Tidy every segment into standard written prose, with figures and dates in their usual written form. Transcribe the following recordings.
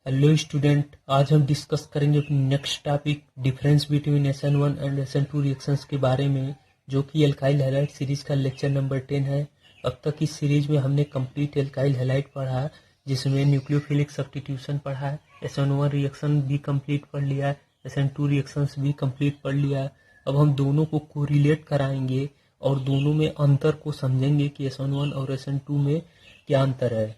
Hello student, आज हम discuss करेंगे next topic difference between SN1 and SN2 reactions के बारे में, जो कि एल्काइल हैलाइड सीरीज का लेक्चर नंबर 10 है। अब तक इस सीरीज में हमने कंप्लीट एल्काइल हैलाइड पढ़ा, जिसमें न्यूक्लियोफिलिक सब्स्टिट्यूशन पढ़ा है, SN1 रिएक्शन भी कंप्लीट पढ़ लिया है, SN2 रिएक्शंस भी कंप्लीट पढ़ लिया है। अब हम दोनों को कोरिलेट कराएंगे और दोनों में अंतर को समझेंगे कि SN1 और SN2 में क्या अंतर है।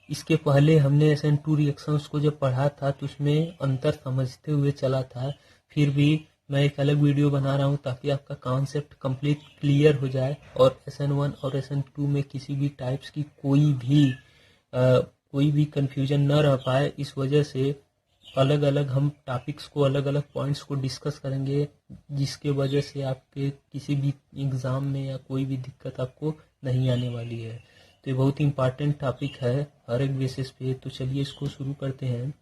इसके पहले हमने SN2 रिएक्शंस को जब पढ़ा था तो उसमें अंतर समझते हुए चला था। फिर भी मैं एक अलग वीडियो बना रहा हूं ताकि आपका कॉन्सेप्ट कंप्लीट क्लियर हो जाए और SN1 और SN2 में किसी भी टाइप्स की कोई भी कंफ्यूजन न रह पाए। इस वजह से अलग अलग हम टॉपिक्स को, अलग अलग पॉइंट्स को डिस्कस करेंगे, जिसके वजह से आपके किसी भी एग्ज़ाम में या कोई भी दिक्कत आपको नहीं आने वाली है। तो ये बहुत ही इंपॉर्टेंट टॉपिक है हर एक बेसिस पे। तो चलिए इसको शुरू करते हैं।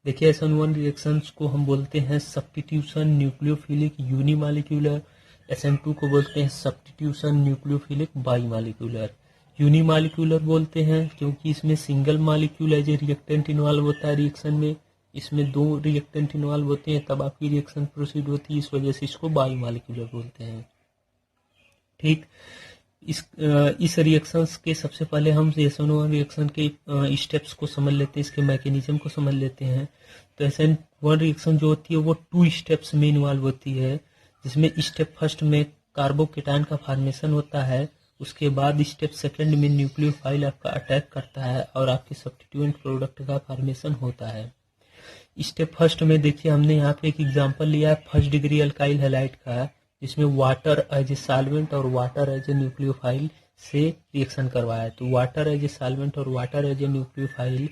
देखिए, SN1 रिएक्शंस को हम बोलते हैं सब्स्टिट्यूशन न्यूक्लियोफिलिक यूनिमॉलिक्यूलर, SN2 को बोलते हैं सब्स्टिट्यूशन न्यूक्लियोफिलिक बाईमॉलिक्यूलर। यूनिमॉलिक्यूलर बोलते हैं क्योंकि इसमें single molecule as a reactant involve होता है रिएक्शन में। इसमें दो रिएक्टेंट इन्वॉल्व होते हैं तब आपकी रिएक्शन प्रोसीड होती है, इस वजह से इसको बाईमॉलिक्यूलर बोलते हैं। ठीक, इस रिएक्शंस के सबसे पहले हम SN1 रिएक्शन के स्टेप्स को समझ लेते हैं, इसके मैकेनिज्म को समझ लेते हैं। तो SN1 रिएक्शन जो होती है वो 2 स्टेप्स में इन्वॉल्व होती है, जिसमें स्टेप फर्स्ट में कार्बोकेटायन का फॉर्मेशन होता है। उसके बाद स्टेप सेकंड में न्यूक्लियोफाइल आपका अटैक करता है और आपके सब्स्टिट्यूएंट प्रोडक्ट का फॉर्मेशन होता है। स्टेप फर्स्ट में देखिए, हमने यहाँ पे एक एग्जांपल लिया है फर्स्ट डिग्री अल्काइल हैलाइड का, जिसमें वाटर एज ए सॉल्वेंट और वाटर एज ए न्यूक्लियोफाइल से रिएक्शन करवाया है। तो वाटर एज ए सॉल्वेंट और वाटर एज ए न्यूक्लियोफाइल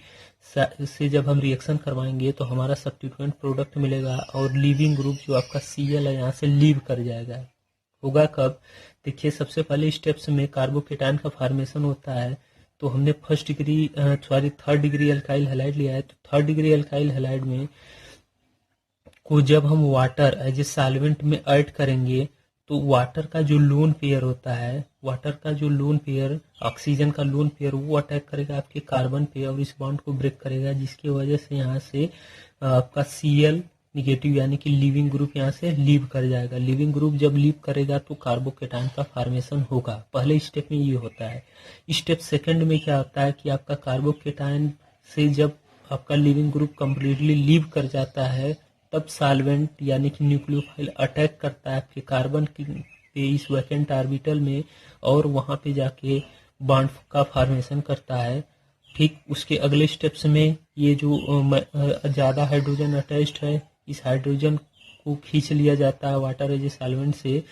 से जब हम रिएक्शन करवाएंगे तो हमारा सब्स्टिट्यूएंट प्रोडक्ट मिलेगा और लीविंग ग्रुप जो आपका Cl है यहाँ से लीव कर जाएगा। होगा कब? देखिए, सबसे पहले स्टेप्स में कार्बोकेटायन का फॉर्मेशन होता है। तो हमने थर्ड डिग्री अल्काइल हैलाइड लिया है। तो थर्ड डिग्री अल्काइल हैलाइड में को जब हम वाटर एज ए सॉल्वेंट में ऐड करेंगे तो वाटर का जो लोन पेयर होता है, वाटर का जो लोन पेयर, ऑक्सीजन का लोन पेयर, वो अटैक करेगा आपके कार्बन पे और इस बॉन्ड को ब्रेक करेगा, जिसकी वजह से यहाँ से आपका Cl निगेटिव यानी कि लिविंग ग्रुप यहाँ से लीव कर जाएगा। लिविंग ग्रुप जब लीव करेगा तो कार्बोकेटायन का फॉर्मेशन होगा। पहले स्टेप में ये होता है। स्टेप सेकंड में क्या होता है कि आपका कार्बोकेटायन से जब आपका लिविंग ग्रुप कम्प्लीटली लीव कर जाता है तब सॉल्वेंट यानी कि न्यूक्लियोफाइल अटैक करता है आपके कार्बन पे इस वैकेंट ऑर्बिटल में और वहां पे जाके बॉन्ड का फॉर्मेशन करता है। ठीक, उसके अगले स्टेप्स में ये जो ज़्यादा हाइड्रोजन अटैच्ड है, इस हाइड्रोजन को खींच लिया जाता है वाटर एज ए सॉल्वेंट से,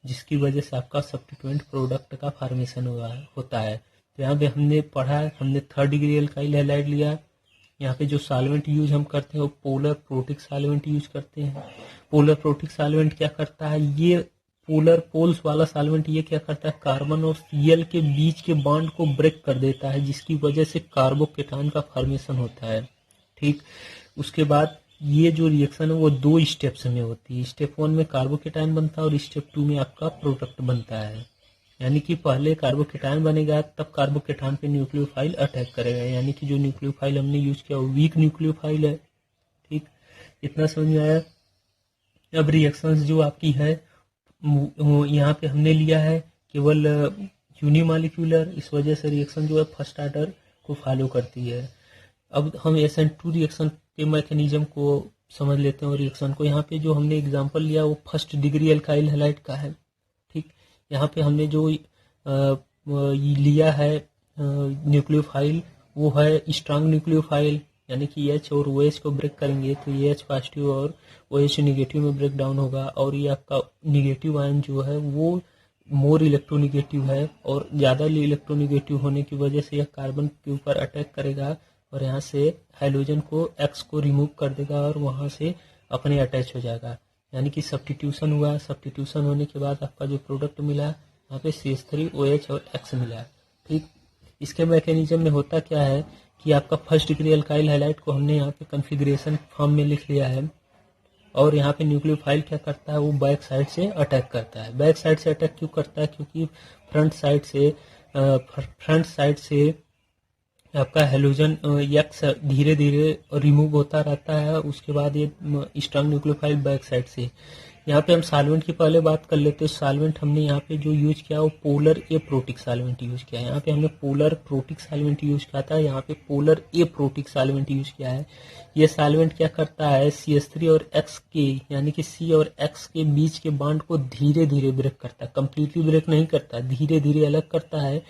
जिसकी वजह से आपका सब्स्टिट्यूएंट प्रोडक्ट का फॉर्मेशन होता है। तो यहाँ पे हमने पढ़ा, हमने थर्ड डिग्री अल्काइल हैलाइड लिया। यहाँ पे जो सॉल्वेंट यूज हम करते हैं वो पोलर प्रोटिक सॉल्वेंट यूज करते हैं। पोलर प्रोटिक सॉल्वेंट क्या करता है? ये पोलर पोल्स वाला सॉल्वेंट ये क्या करता है? कार्बन और Cl के बीच के बॉन्ड को ब्रेक कर देता है, जिसकी वजह से कार्बोकेटायन का फॉर्मेशन होता है। ठीक, उसके बाद ये जो रिएक्शन है वो 2 स्टेप्स में होती है। स्टेप 1 में कार्बोकेटायन बनता है और स्टेप 2 में आपका प्रोडक्ट बनता है। यानी कि पहले कार्बोकेटायन बनेगा तब कार्बोकेटायन पे न्यूक्लियोफाइल अटैक करेगा, यानी कि जो न्यूक्लियोफाइल हमने यूज किया वो वीक न्यूक्लियोफाइल है। ठीक, इतना समझ में आया। अब रिएक्शंस जो आपकी है यहाँ पे हमने लिया है केवल यूनिमॉलिक्यूलर, इस वजह से रिएक्शन जो है फर्स्ट ऑर्डर को फॉलो करती है। अब हम SN2 रिएक्शन के मैकेनिज्म को समझ लेते हैं और रिएक्शन को। यहाँ पे जो हमने एग्जांपल लिया वो फर्स्ट डिग्री अल्काइल हैलाइड का है। ठीक, यहाँ पे हमने जो लिया है न्यूक्लियोफाइल वो है स्ट्रांग न्यूक्लियोफाइल, यानी कि H और OH को ब्रेक करेंगे तो H पॉजिटिव और OH नेगेटिव में ब्रेक डाउन होगा और ये आपका निगेटिव आयन जो है वो मोर इलेक्ट्रोनिगेटिव है और ज़्यादा इलेक्ट्रोनिगेटिव होने की वजह से यह कार्बन के ऊपर अटैक करेगा और यहाँ से हाइड्रोजन को X को रिमूव कर देगा और वहाँ से अपने अटैच हो जाएगा, यानी कि सब्स्टिट्यूशन हुआ। सब्स्टिट्यूशन होने के बाद आपका जो प्रोडक्ट मिला यहाँ पे CH3OH और X मिला। ठीक, इसके मैकेनिज्म में होता क्या है कि आपका फर्स्ट डिग्री अल्काइल हैलाइड को हमने यहाँ पे कॉन्फ़िगरेशन फॉर्म में लिख लिया है और यहाँ पे न्यूक्लियोफाइल क्या करता है, वो बैक साइड से अटैक करता है। बैक साइड से अटैक क्यों करता है? क्योंकि फ्रंट साइड से आपका हेलोजन यक्स धीरे धीरे रिमूव होता रहता है। उसके बाद ये स्ट्रॉन्ग न्यूक्लियोफाइल बैक साइड से। यहाँ पे हम सॉल्वेंट की पहले बात कर लेते हैं। सॉल्वेंट हमने यहाँ पे जो यूज किया वो पोलर ए प्रोटिक सॉल्वेंट यूज किया है। यहाँ पे हमने पोलर प्रोटिक सॉल्वेंट यूज किया था, यहाँ पे पोलर ए प्रोटिक सॉल्वेंट यूज किया है। ये सॉल्वेंट क्या करता है, CH3 और X के यानी कि C और X के बीच के बॉन्ड को धीरे धीरे ब्रेक करता है। कंप्लीटली ब्रेक नहीं करता, धीरे धीरे अलग करता है।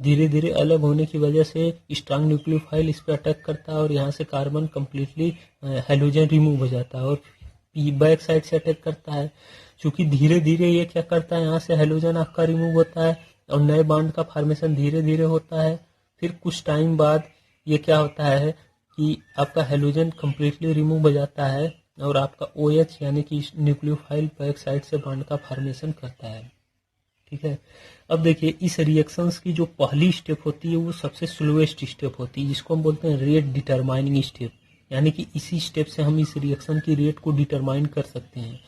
धीरे धीरे अलग होने की वजह से स्ट्रॉन्ग न्यूक्लियोफाइल इस पर अटैक करता है और यहाँ से कार्बन कंप्लीटली हेलोजन रिमूव हो जाता है और बैक साइड से अटैक करता है। क्योंकि धीरे धीरे ये क्या करता है, यहाँ से हेलोजन आपका रिमूव होता है और नए बॉन्ड का फॉर्मेशन धीरे धीरे होता है। फिर कुछ टाइम बाद ये क्या होता है कि आपका हेलोजन कंप्लीटली रिमूव हो जाता है और आपका OH यानी कि न्यूक्लियोफाइल बैक साइड से बॉन्ड का फॉर्मेशन करता है। ठीक है। अब देखिए इस रिएक्शंस की जो पहली स्टेप होती है वो सबसे स्लोएस्ट स्टेप होती है, जिसको हम बोलते हैं रेट डिटरमाइनिंग स्टेप। यानी कि इसी स्टेप से हम इस रिएक्शन की रेट को डिटरमाइन कर सकते हैं।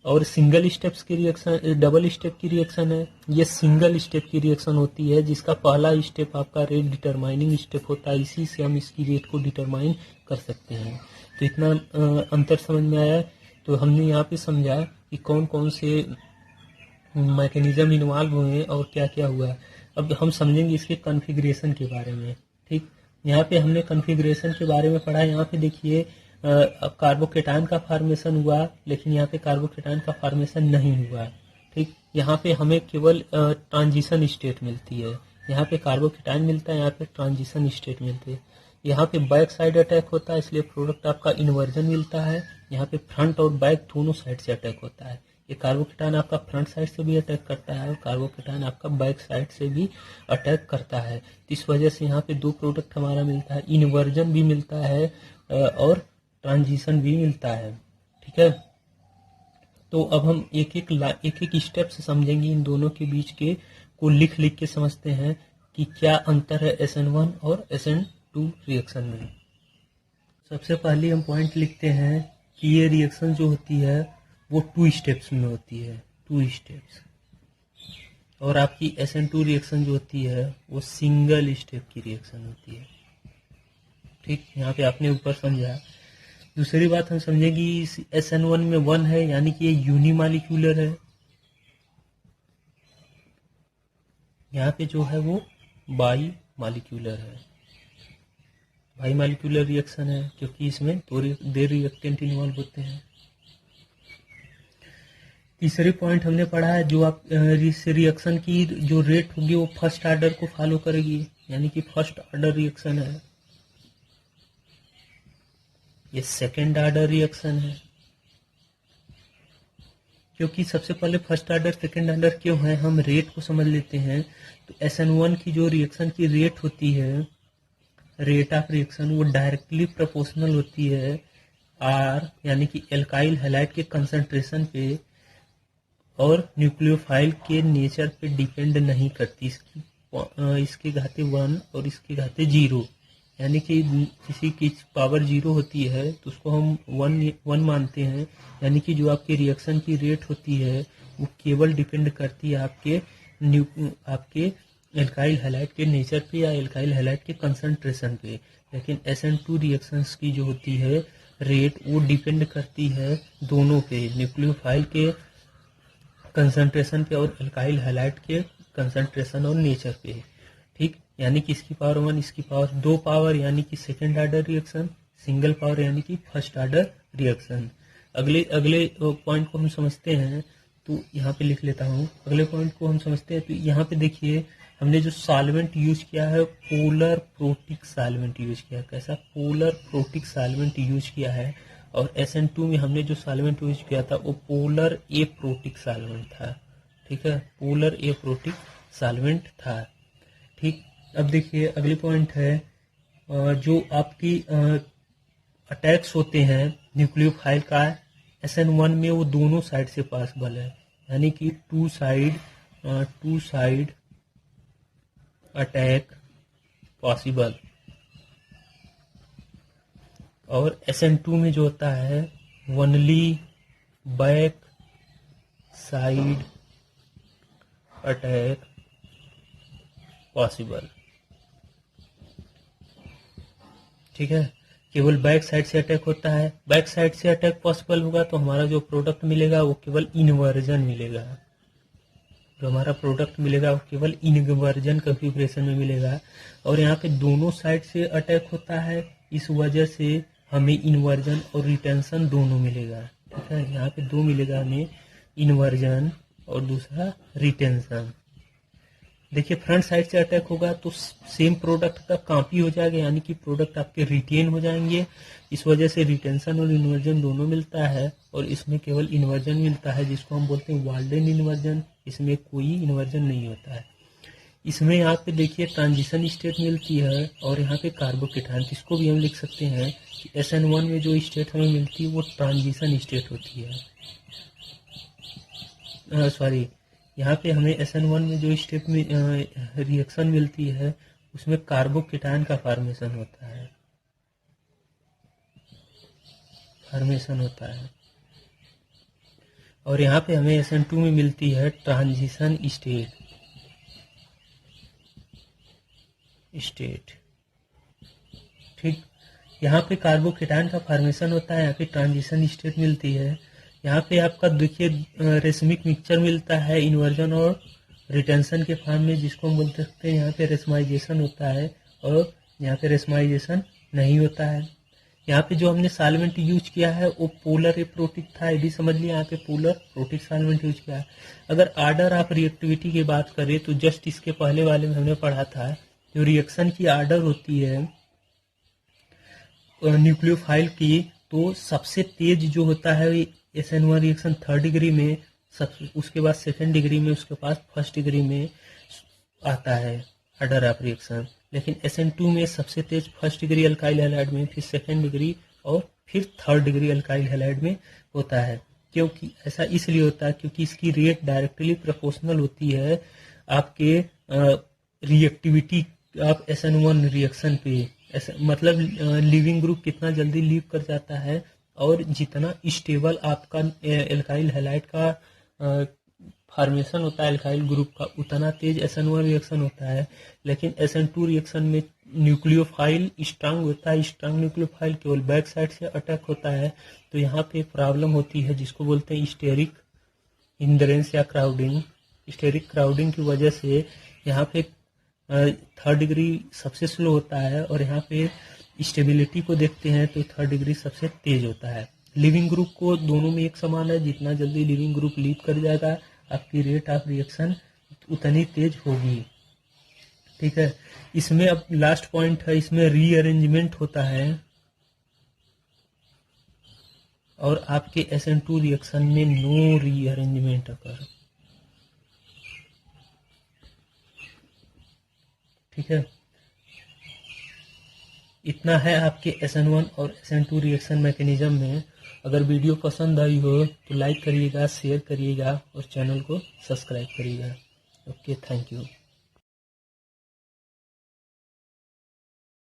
और सिंगल स्टेप्स की रिएक्शन, डबल स्टेप की रिएक्शन है, ये सिंगल स्टेप की रिएक्शन होती है जिसका पहला स्टेप आपका रेट डिटरमाइनिंग स्टेप होता है। इसी से हम इसकी रेट को डिटरमाइन कर सकते हैं। तो इतना अंतर समझ में आया। तो हमने यहाँ पे समझा कि कौन कौन से मैकेनिज्म इन्वॉल्व हुए और क्या क्या हुआ। अब हम समझेंगे इसके कॉन्फ़िगरेशन के बारे में। ठीक, यहाँ पे हमने कॉन्फ़िगरेशन के बारे में पढ़ा। यहाँ पे देखिए कार्बोकेटायन का फॉर्मेशन हुआ, लेकिन यहाँ पे कार्बोकेटायन का फॉर्मेशन नहीं हुआ। ठीक, यहाँ पे हमें केवल ट्रांजिशन स्टेट मिलती है। यहाँ पे कार्बोकेटायन मिलता है, यहाँ पे ट्रांजिशन स्टेट मिलती है। यहाँ पे बैक साइड अटैक होता है, इसलिए प्रोडक्ट आपका इन्वर्जन मिलता है। यहाँ पे फ्रंट और बैक दोनों साइड से अटैक होता है। ये कार्बोकेटायन आपका फ्रंट साइड से भी अटैक करता है और कार्बोकेटायन आपका बैक साइड से भी अटैक करता है। तो इस वजह से यहाँ पे दो प्रोडक्ट हमारा मिलता है, इन्वर्जन भी मिलता है और ट्रांजिशन भी मिलता है। ठीक है। तो अब हम एक एक स्टेप से समझेंगे इन दोनों के बीच के को लिख लिख के समझते हैं कि क्या अंतर है SN1 और SN2 रिएक्शन में। सबसे पहले हम पॉइंट लिखते हैं कि ये रिएक्शन जो होती है वो 2 स्टेप्स में होती है, 2 स्टेप्स। और आपकी SN2 रिएक्शन जो होती है वो सिंगल स्टेप की रिएक्शन होती है। ठीक, यहाँ पे आपने ऊपर समझा। दूसरी बात हम समझेंगे SN1 में 1 है, यानी कि ये यूनिमॉलिक्यूलर है। यहाँ पे जो है वो बाई मॉलिक्यूलर है, बाई मॉलिक्यूलर रिएक्शन है, क्योंकि इसमें दो रिएक्टेंट इन्वॉल्व होते हैं। तीसरे पॉइंट हमने पढ़ा है, जो आप इस रिएक्शन की जो रेट होगी वो फर्स्ट ऑर्डर को फॉलो करेगी, यानी कि फर्स्ट ऑर्डर रिएक्शन है। ये सेकेंड ऑर्डर रिएक्शन है। क्योंकि सबसे पहले फर्स्ट ऑर्डर सेकेंड ऑर्डर क्यों है, हम रेट को समझ लेते हैं। तो SN1 की जो रिएक्शन की रेट होती है, रेट ऑफ रिएक्शन, वो डायरेक्टली प्रोपोर्शनल होती है R यानी कि एल्काइल हैलाइड के कंसंट्रेशन पे और न्यूक्लियोफाइल के नेचर पे डिपेंड नहीं करती। इसके घाते 1 और इसके घाते 0, यानी कि किसी की पावर 0 होती है तो उसको हम 1 मानते हैं। यानी कि जो आपकी रिएक्शन की रेट होती है वो केवल डिपेंड करती है आपके एल्काइल हैलाइड के नेचर पे या एल्काइल हैलाइड के कंसंट्रेशन पे। लेकिन SN2 रिएक्शंस की जो होती है रेट, वो डिपेंड करती है दोनों पे, न्यूक्लियोफाइल के कंसंट्रेशन पे और एल्काइल हैलाइड के कंसंट्रेशन और नेचर पे। ठीक, यानी कि इसकी पावर 1, इसकी पावर 2 पावर यानी कि second order reaction, single power यानी कि फर्स्ट ऑर्डर रिएक्शन। अगले अगले पॉइंट को हम समझते हैं, तो यहाँ पे लिख लेता हूँ। अगले पॉइंट को हम समझते हैं, तो यहाँ पे देखिए हमने जो सॉल्वेंट यूज किया है पोलर प्रोटिक सॉल्वेंट यूज किया है। कैसा? पोलर प्रोटिक सॉल्वेंट यूज किया है। और SN2 में हमने जो सॉल्वेंट यूज किया था वो पोलर ए प्रोटिक सॉल्वेंट था। ठीक है, पोलर ए प्रोटिक सॉल्वेंट था। ठीक, अब देखिए अगली पॉइंट है, जो आपकी अटैक्स होते हैं न्यूक्लियोफाइल का SN1 में, वो दोनों साइड से पॉसिबल है, यानी कि टू साइड अटैक पॉसिबल। और SN2 में जो होता है only back side attack possible. ठीक है। केवल बैक साइड से अटैक होता है, बैक साइड से अटैक पॉसिबल होगा तो हमारा जो प्रोडक्ट मिलेगा वो केवल इन्वर्जन मिलेगा, जो हमारा प्रोडक्ट मिलेगा वो केवल इन्वर्जन कॉन्फ़िगरेशन में मिलेगा। और यहाँ पे दोनों साइड से अटैक होता है, इस वजह से हमें इन्वर्जन और रिटेंशन दोनों मिलेगा। ठीक है, यहाँ पे दो मिलेगा हमें, इन्वर्जन और दूसरा रिटेंशन। देखिए फ्रंट साइड से अटैक होगा तो सेम प्रोडक्ट का कॉपी हो जाएगा, यानी कि प्रोडक्ट आपके रिटेन हो जाएंगे, इस वजह से रिटेंशन और इन्वर्जन दोनों मिलता है। और इसमें केवल इन्वर्जन मिलता है जिसको हम बोलते हैं वाल्डन इन्वर्जन, इसमें कोई इन्वर्जन नहीं होता है। इसमें यहाँ पे देखिए ट्रांजिशन स्टेट मिलती है और यहाँ पे कार्बोकेटायन, इसको भी हम लिख सकते हैं कि SN1 में जो स्टेट हमें मिलती है वो ट्रांजिशन स्टेट होती है। सॉरी, यहाँ पे हमें SN1 में जो स्टेप में रिएक्शन मिलती है उसमें कार्बोकेटायन का फॉर्मेशन होता है, और यहाँ पे हमें SN2 में मिलती है ट्रांजिशन स्टेट। ठीक, यहाँ पे कार्बोकेटायन का फॉर्मेशन होता है, यहाँ पे ट्रांजिशन स्टेट मिलती है। यहाँ पे आपका देखिए रेसमिक मिक्सचर मिलता है इन्वर्जन और रिटेंशन के फॉर्म में, जिसको हम बोल सकते हैं यहाँ पे रेसमाइजेशन होता है और यहाँ पे रेसमाइजेशन नहीं होता है। यहाँ पे जो हमने सॉल्वेंट यूज किया है वो पोलर एप्रोटिक था, ये भी समझ लिया, यहाँ पे पोलर प्रोटिक सॉल्वेंट यूज किया है। अगर आर्डर ऑफ रिएक्टिविटी की बात करें तो जस्ट इसके पहले वाले में हमने पढ़ा था, जो रिएक्शन की आर्डर होती है न्यूक्लियोफाइल की, तो सबसे तेज जो होता है SN1 रिएक्शन 3rd डिग्री में, उसके बाद 2nd डिग्री में, उसके पास 1st डिग्री में आता है आर्डर ऑफ रिएक्शन। लेकिन SN2 में सबसे तेज 1st डिग्री अल्काइल हैलाइड में, फिर 2nd डिग्री और फिर 3rd डिग्री अल्काइल हैलाइड में होता है। क्योंकि ऐसा इसलिए होता है क्योंकि इसकी रेट डायरेक्टली प्रोपोर्शनल होती है आपके रिएक्टिविटी ऑफ SN1 रिएक्शन पे। मतलब लीविंग ग्रुप कितना जल्दी लीव कर जाता है और जितना स्टेबल आपका एल्काइल हैलाइड का फॉर्मेशन होता है एल्काइल ग्रुप का, उतना तेज SN1 रिएक्शन होता है। लेकिन SN2 रिएक्शन में न्यूक्लियोफाइल स्ट्रांग होता है, स्ट्रांग न्यूक्लियोफाइल केवल बैक साइड से अटैक होता है, तो यहाँ पे प्रॉब्लम होती है जिसको बोलते हैं स्टेरिक हिंड्रेंस या क्राउडिंग। स्टेरिक क्राउडिंग की वजह से यहाँ पे 3rd डिग्री सबसे स्लो होता है, और यहाँ पे स्टेबिलिटी को देखते हैं तो 3rd डिग्री सबसे तेज होता है। लिविंग ग्रुप को दोनों में एक समान है, जितना जल्दी लिविंग ग्रुप लीव कर जाएगा आपकी रेट ऑफ रिएक्शन उतनी तेज होगी। ठीक है, इसमें अब लास्ट पॉइंट है, इसमें रीअरेंजमेंट होता है और आपके SN2 रिएक्शन में नो रीअरेंजमेंट अकर। ठीक है, इतना है आपके SN1 और SN2 रिएक्शन मैकेनिज्म में। अगर वीडियो पसंद आई हो तो लाइक करिएगा, शेयर करिएगा और चैनल को सब्सक्राइब करिएगा। Okay, thank you.